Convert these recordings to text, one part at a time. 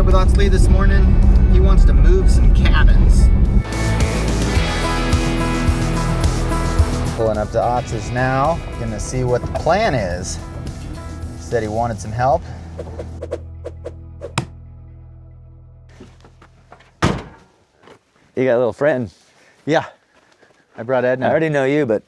up with Atz this morning. He wants to move some cabins. Pulling up to Atz's now. Gonna see what the plan is. He said he wanted some help. You got a little friend. Yeah, I brought Edna. I already know you, but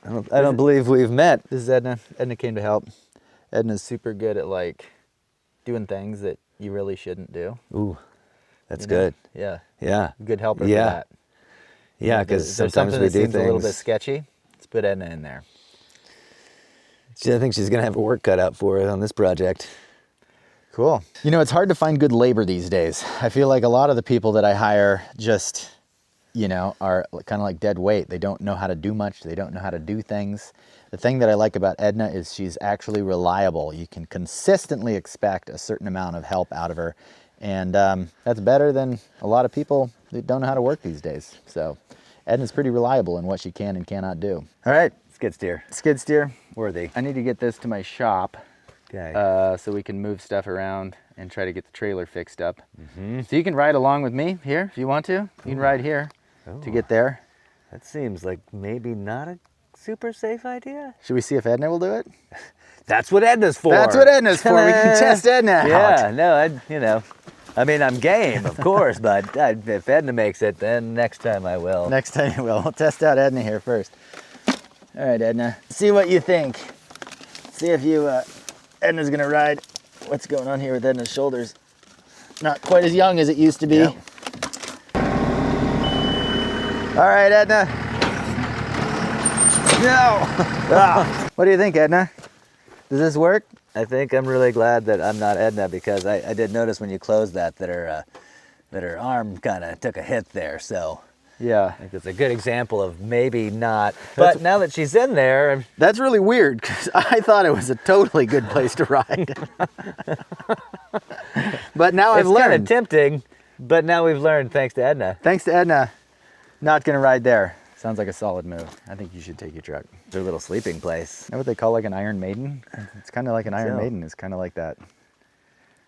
I don't believe we've met. This is Edna. Edna came to help. Edna's super good at like doing things that you really shouldn't do. Ooh, that's good. Yeah. Yeah. Good helper for Yeah. that. Yeah, because there's sometimes something we that do seems things. a little bit sketchy. Let's put Edna in there. I think she's gonna have her work cut out for it on this project. Cool. You know, it's hard to find good labor these days. I feel like a lot of the people that I hire just, you know, are kind of like dead weight. They don't know how to do much. They don't know how to do things. The thing that I like about Edna is she's actually reliable. You can consistently expect a certain amount of help out of her. And that's better than a lot of people that don't know how to work these days. So Edna's pretty reliable in what she can and cannot do. All right. Skid steer. Skid steer. Worthy. I need to get this to my shop. Okay. So we can move stuff around and try to get the trailer fixed up. So you can ride along with me here if you want to. You can ride here to get there. That seems like maybe not a super safe idea. Should we see if Edna will do it? That's what Edna's for. That's what Edna's for. We can test Edna out. Yeah, no, I mean, I'm game, of course, but if Edna makes it, then next time I will. Next time you will. We'll test out Edna here first. All right, Edna. See what you think. See if you, Edna's gonna ride. What's going on here with Edna's shoulders? Not quite as young as it used to be. Yep. All right, Edna. No. What do you think, Edna? Does this work? I think I'm really glad that I'm not Edna, because I did notice when you closed that her arm kind of took a hit there. So Yeah. I think it's a good example of maybe not. But now that she's in there, That's really weird, because I thought it was a totally good place to ride. But now I've it's kind of learned. tempting. But now we've learned, thanks to Edna. Thanks to Edna, not gonna ride there. Sounds like a solid move. I think you should take your truck. Their little sleeping place. Know what they call like an Iron Maiden? It's kind of like an Iron So? Maiden. It's kind of like that. I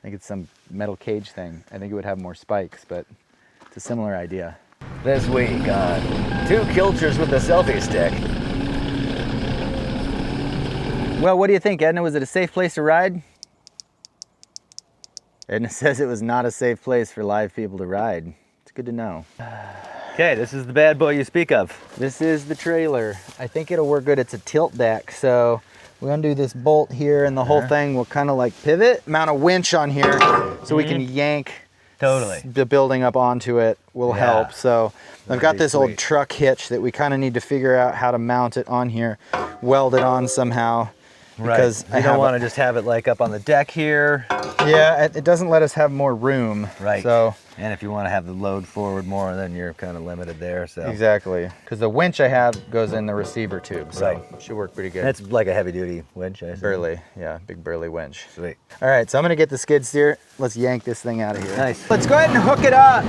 think it's some metal cage thing. I think it would have more spikes, but it's a similar idea. This week on Two Kilchers with a Selfie Stick. Well, what do you think, Edna? Was it a safe place to ride? Edna says it was not a safe place for live people to ride. It's good to know. Okay, this is the bad boy you speak of. This is the trailer. I think it'll work good. It's a tilt deck, so we undo this bolt here and the whole thing will kind of like pivot. Mount a winch on here so we can yank Totally. the building up onto it will help. So I've got be this old sweet. truck hitch that we kind of need to figure out how to mount it on here, weld it on somehow. Because you don't want to just have it like up on the deck here. Yeah, it doesn't let us have more room. Right. So And if you want to have the load forward more, then you're kind of limited there. So exactly, because the winch I have goes in the receiver tube, so Right. it should work pretty good. that's like a heavy duty winch, I assume. burly, yeah, big burly winch. Sweet. All right, so I'm gonna get the skid steer. Let's yank this thing out of here. Nice. Let's go ahead and hook it up,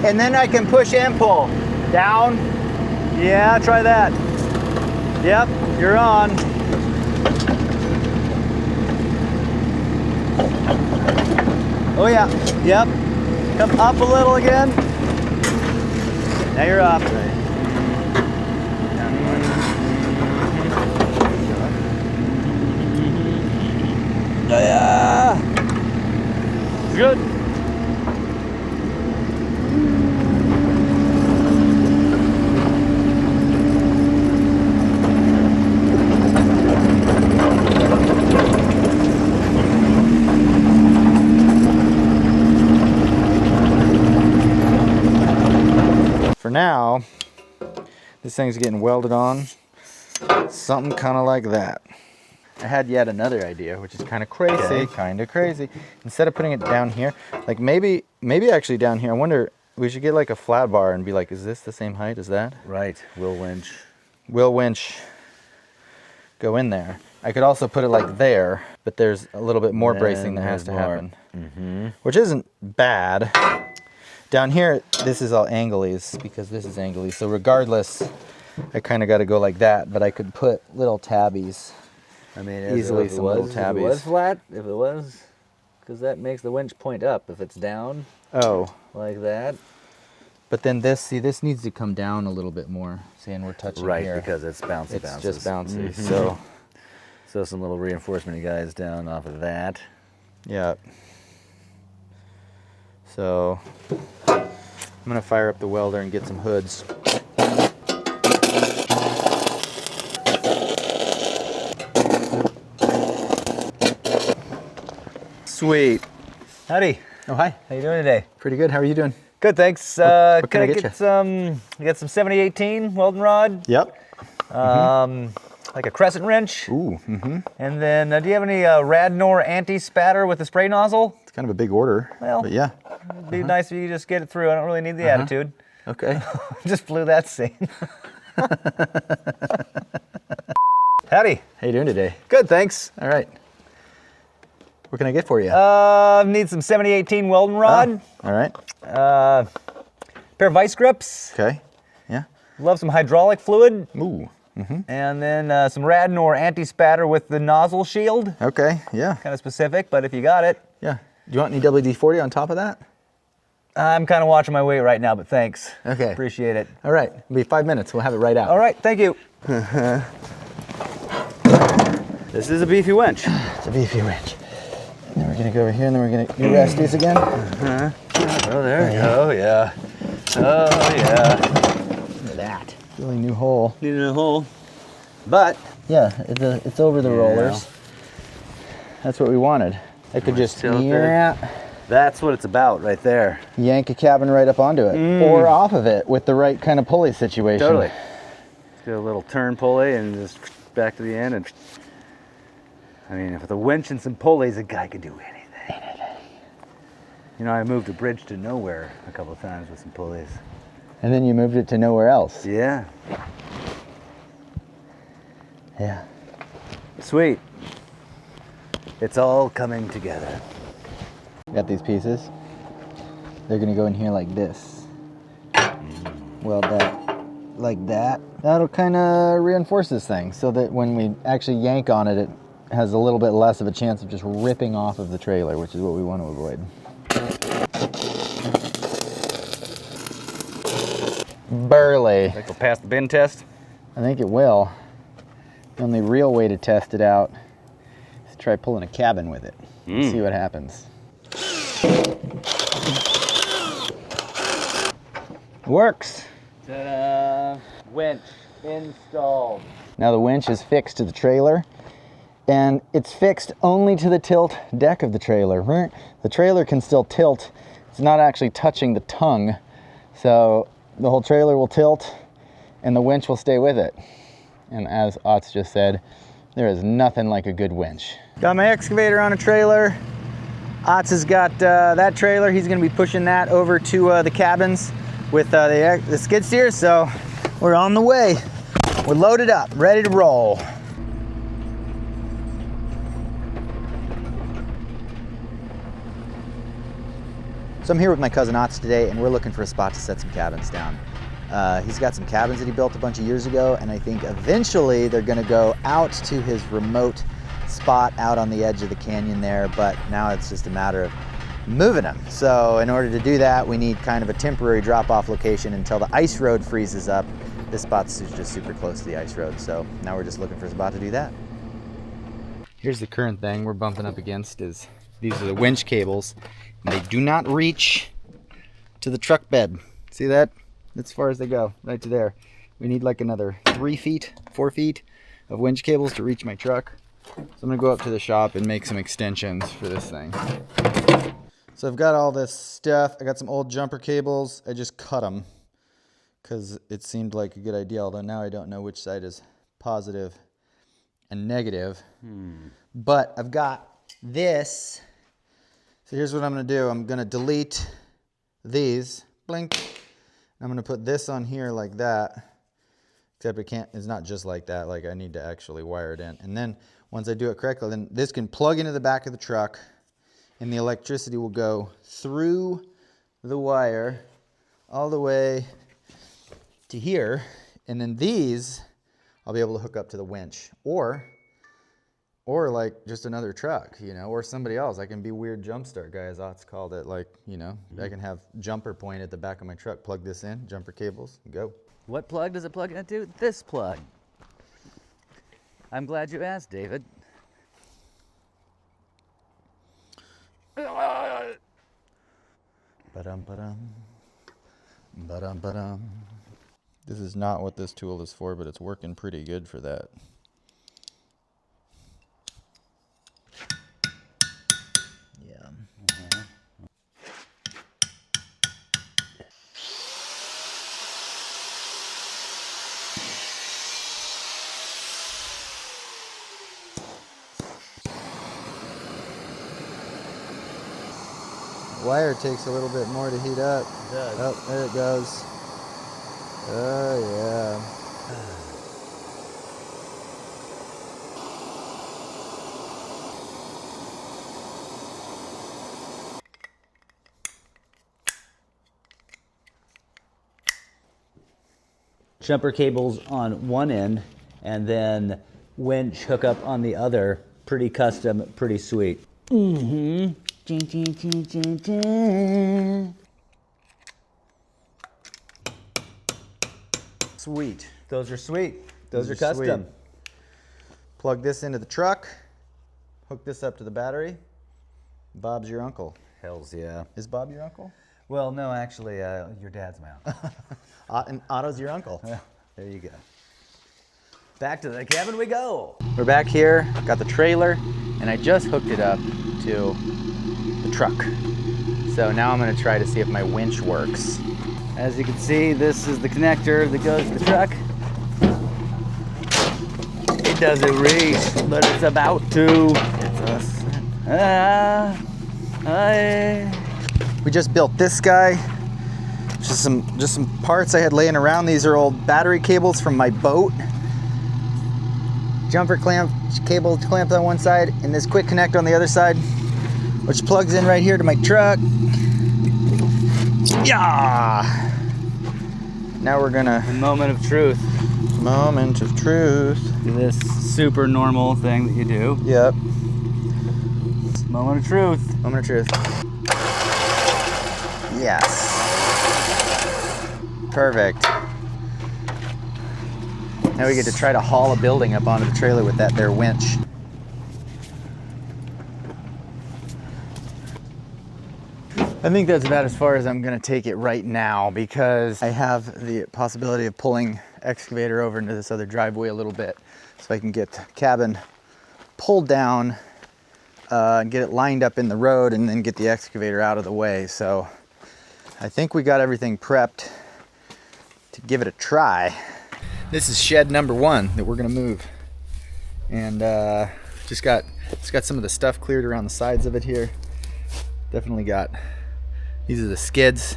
and then I can push and pull. Down. Yeah, try that. Yep, you're on. Oh yeah. Yep. Come up a little again. Now you're up. Yeah. Good. For now, this thing's getting welded on. Something kind of like that. I had yet another idea, which is kind of crazy, Instead of putting it down here, like maybe actually down here, I wonder, we should get like a flat bar and be like, is this the same height as that? Right, will winch. Will winch go in there. I could also put it like there, but there's a little bit more bracing that has to happen, which isn't bad. Down here, this is all anglies because this is anglies. So regardless, I kind of got to go like that, but I could put little tabbies. I mean, Easily some little If it tabbies. was flat, if it was because that makes the winch point up. If it's down Oh, like that. but then this, see, this needs to come down a little bit more. See, and we're touching Right, here. because it's bouncy. It's just bouncy. So some little reinforcement guys down off of that. Yeah. So I'm gonna fire up the welder and get some hoods. Sweet. Howdy. Oh, hi. How you doing today? Pretty good. How are you doing? Good, thanks. what can I I get you? some? I got some 7018 welding rod. Yep. Like a crescent wrench. Ooh. And then, do you have any Radnor anti-spatter with a spray nozzle? It's kind of a big order. Well, but yeah. It'd be nice if you could just get it through. I don't really need the attitude. Okay. Just blew that scene. Howdy. How you doing today? Good, thanks. All right. What can I get for you? Need some 7018 welding rod. All right. Pair of vice grips. Okay. Yeah. Love some hydraulic fluid. Ooh. And then some Radnor anti-spatter with the nozzle shield. Okay. Yeah. Kind of specific, but if you got it. Yeah. Do you want any WD-40 on top of that? I'm kind of watching my weight right now, but thanks. Okay. Appreciate it. All right. It'll be 5 minutes. We'll have it right out. All right, thank you. This is a beefy winch. It's a beefy wrench. And then we're gonna go over here, and then we're gonna do resties again. Oh, there you go. Oh, yeah. Oh, yeah. Look at that. Really new hole. Needed a hole. But Yeah, it's over the rollers. That's what we wanted. I could just that's what it's about right there. yank a cabin right up onto it, or off of it with the right kind of pulley situation. Totally. Do a little turn pulley and just back to the end. And I mean, with a winch and some pulleys, a guy could do anything. You know, I moved a bridge to nowhere a couple of times with some pulleys. And then you moved it to nowhere else. Yeah. Yeah. Sweet. It's all coming together. Got these pieces. They're gonna go in here like this. Weld that like that. That'll kind of reinforce this thing so that when we actually yank on it, it has a little bit less of a chance of just ripping off of the trailer, which is what we want to avoid. Burley. Think we'll pass the bin test? I think it will. The only real way to test it out is to try pulling a cabin with it. See what happens. Works. Ta-da! Winch installed. Now the winch is fixed to the trailer, and it's fixed only to the tilt deck of the trailer. The trailer can still tilt. It's not actually touching the tongue, so the whole trailer will tilt and the winch will stay with it. And as Atz just said, there is nothing like a good winch. Got my excavator on a trailer. Atz has got that trailer. He's gonna be pushing that over to the cabins with the skid steer, so we're on the way. We're loaded up, ready to roll. So I'm here with my cousin Atz today, and we're looking for a spot to set some cabins down. He's got some cabins that he built a bunch of years ago, and I think eventually they're gonna go out to his remote spot out on the edge of the canyon there, but now it's just a matter of moving them. So in order to do that, we need kind of a temporary drop-off location until the ice road freezes up. This spot's just super close to the ice road, so now we're just looking for a spot to do that. Here's the current thing we're bumping up against is these are the winch cables, and they do not reach to the truck bed. See that? That's as far as they go, right to there. We need like another 3 feet, 4 feet of winch cables to reach my truck. So I'm gonna go up to the shop and make some extensions for this thing. So I've got all this stuff. I got some old jumper cables. I just cut them because it seemed like a good idea, although now I don't know which side is positive and negative. But I've got this. So here's what I'm gonna do. I'm gonna delete these, blink. I'm gonna put this on here like that, except it's not just like that, like I need to actually wire it in. And then once I do it correctly, then this can plug into the back of the truck, and the electricity will go through the wire all the way to here, and then these I'll be able to hook up to the winch. Or Or like just another truck, you know, or somebody else. I can be weird jumpstart guy, as Atz called it. Like, you know, I can have jumper point at the back of my truck, plug this in, jumper cables, go. What plug does it plug into? This plug. I'm glad you asked, David. Ba-dum, ba-dum. Ba-dum, ba-dum. This is not what this tool is for, but it's working pretty good for that. Yeah. Wire takes a little bit more to heat up. It does. Oh, there it goes. Oh, yeah. Jumper cables on one end and then winch hookup on the other. Pretty custom, pretty sweet. Mm-hmm. Sweet. Those are sweet. Those are custom. Sweet. Plug this into the truck. Hook this up to the battery. Bob's your uncle. Hells yeah. Is Bob your uncle? Well, no, actually, your dad's my uncle. And Otto's your uncle. Well, there you go. Back to the cabin we go. We're back here, got the trailer, and I just hooked it up to the truck. So now I'm gonna try to see if my winch works. As you can see, this is the connector that goes to the truck. It doesn't reach, but it's about to. We just built this guy. Just some parts I had laying around. These are old battery cables from my boat. Jumper clamp, cable clamped on one side, and this quick connect on the other side, which plugs in right here to my truck. Yeah! Now we're gonna... The moment of truth. Moment of truth. This super normal thing that you do. Yep. Moment of truth. Moment of truth. Yes. Perfect. Now we get to try to haul a building up onto the trailer with that there winch. I think that's about as far as I'm gonna take it right now, because I have the possibility of pulling excavator over into this other driveway a little bit so I can get the cabin pulled down and get it lined up in the road and then get the excavator out of the way. So I think we got everything prepped to give it a try. This is shed number 1 that we're gonna move. And just got some of the stuff cleared around the sides of it here. Definitely got, these are the skids.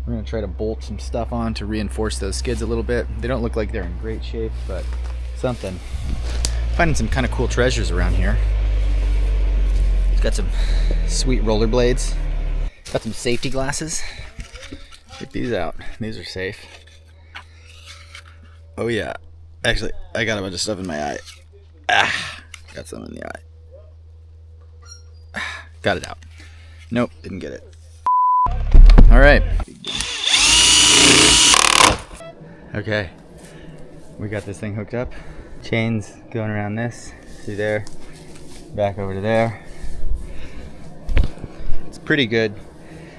We're gonna try to bolt some stuff on to reinforce those skids a little bit. They don't look like they're in great shape, but something. Finding some kind of cool treasures around here. It's got some sweet rollerblades. Got some safety glasses. Check these out. These are safe. Oh yeah. Actually, I got a bunch of stuff in my eye. Got some in the eye. Got it out. Nope, didn't get it. All right. Okay. We got this thing hooked up. Chains going around this. See there? Back over to there. It's pretty good.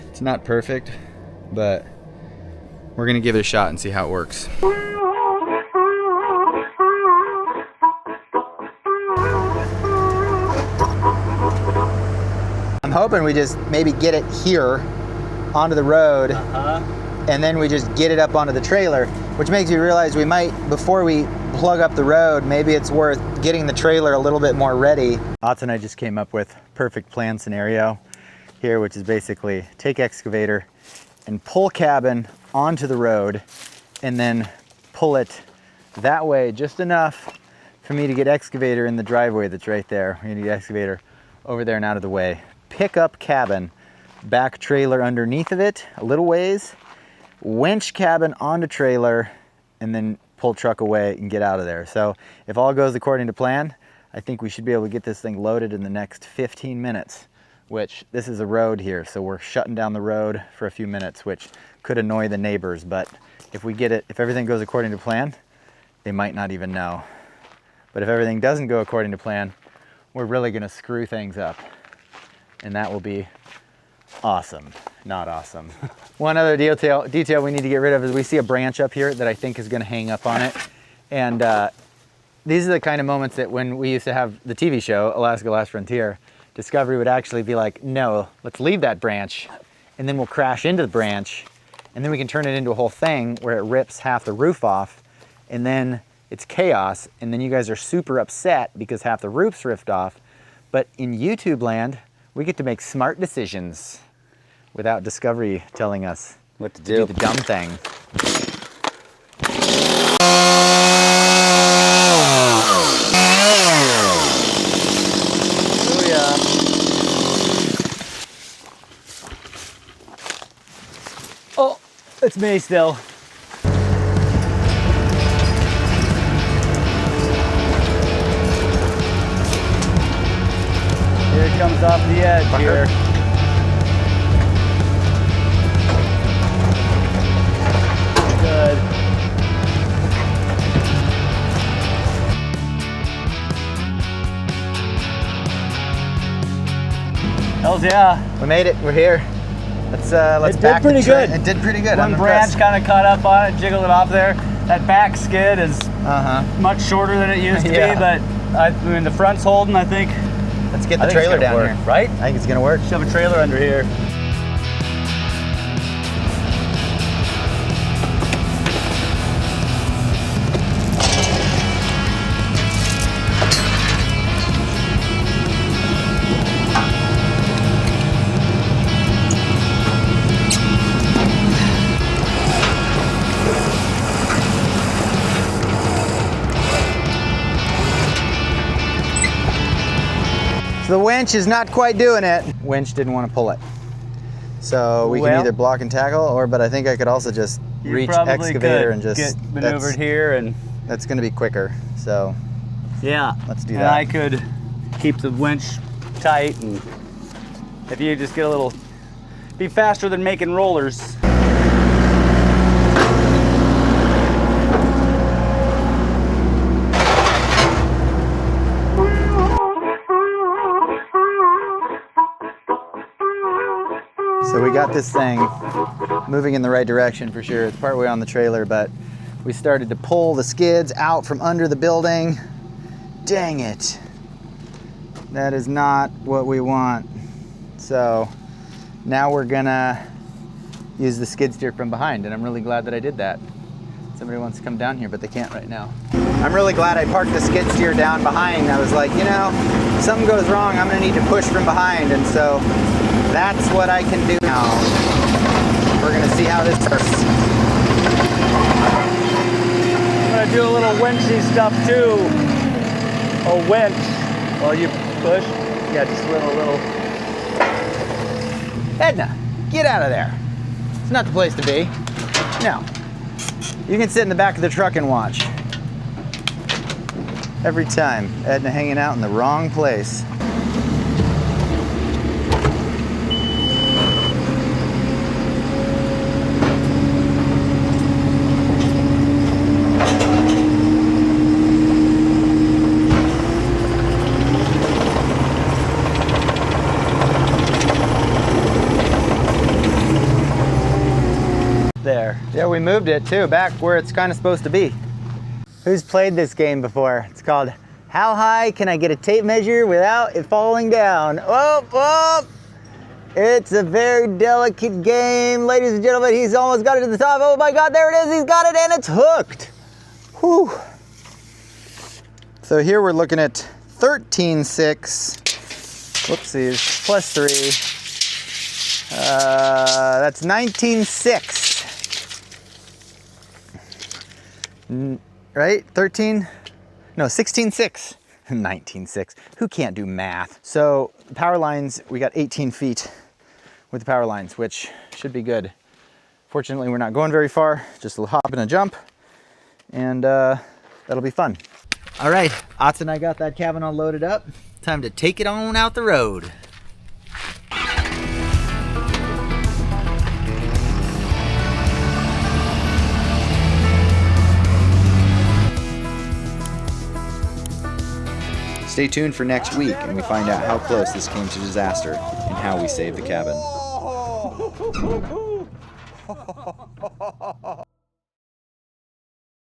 It's not perfect, but we're gonna give it a shot and see how it works. I'm hoping we just maybe get it here onto the road, and then we just get it up onto the trailer, which makes me realize we might, before we plug up the road, maybe it's worth getting the trailer a little bit more ready. Atz and I just came up with perfect plan scenario here, which is basically take excavator and pull cabin onto the road and then pull it that way just enough for me to get excavator in the driveway that's right there. We need excavator over there and out of the way. Pick up cabin, back trailer underneath of it a little ways, winch cabin onto trailer, and then pull truck away and get out of there. So if all goes according to plan, I think we should be able to get this thing loaded in the next 15 minutes, which this is a road here, so we're shutting down the road for a few minutes, which could annoy the neighbors, but if we get it, if everything goes according to plan, they might not even know. But if everything doesn't go according to plan, we're really gonna screw things up, and that will be awesome, not awesome. One other detail we need to get rid of is we see a branch up here that I think is gonna hang up on it. And these are the kind of moments that when we used to have the TV show, Alaska Last Frontier, Discovery would actually be like, no, let's leave that branch, and then we'll crash into the branch, and then we can turn it into a whole thing where it rips half the roof off, and then it's chaos, and then you guys are super upset because half the roof's ripped off. But in YouTube land, we get to make smart decisions without Discovery telling us What to do the dumb thing. Oh yeah. Oh, it's me still. Here it comes off the edge here. Good. Hells yeah. We made it, we're here. Let's It did back the pretty train. good. It did pretty good. One I'm branch impressed. kind of caught up on it, jiggled it off there. That back skid is much shorter than it used to Yeah. be, but I mean the front's holding, I think. Let's get I the think it's trailer gonna down work, here. right? I think it's gonna work. Shove a trailer under here. So the winch is not quite doing it. Winch didn't want to pull it. So we can Well, either block and tackle, but I think I could also just You reach probably excavator could and just get maneuvered here, and That's gonna be quicker. So yeah, let's do and that. I could keep the winch tight, and if you just get a little, be faster than making rollers. So we got this thing moving in the right direction for sure. It's partway on the trailer, but we started to pull the skids out from under the building. Dang it. That is not what we want. So now we're gonna use the skid steer from behind, and I'm really glad that I did that. Somebody wants to come down here, but they can't right now. I'm really glad I parked the skid steer down behind. I was like, you know, if something goes wrong, I'm gonna need to push from behind, and so that's what I can do now. We're gonna see how this works. I'm gonna do a little winchy stuff too. A winch while you push. Yeah, just a little. Edna, get out of there. It's not the place to be. No. You can sit in the back of the truck and watch. Every time, Edna hanging out in the wrong place. There. Yeah, we moved it too, back where it's kind of supposed to be. Who's played this game before? It's called How High Can I Get a Tape Measure Without It Falling Down? Oh, oh! It's a very delicate game. Ladies and gentlemen, he's almost got it to the top. Oh my God, there it is, he's got it and it's hooked. Whew. So here we're looking at 13.6. Whoopsies, plus 3. That's 19.6. Right? 13? No, 16.6. 19.6. Who can't do math? So power lines, we got 18 feet with the power lines, which should be good. Fortunately, we're not going very far, just a hop and a jump, and that'll be fun. All right, Atz and I got that cabin all loaded up. Time to take it on out the road. Stay tuned for next week and we find out how close this came to disaster and how we saved the cabin.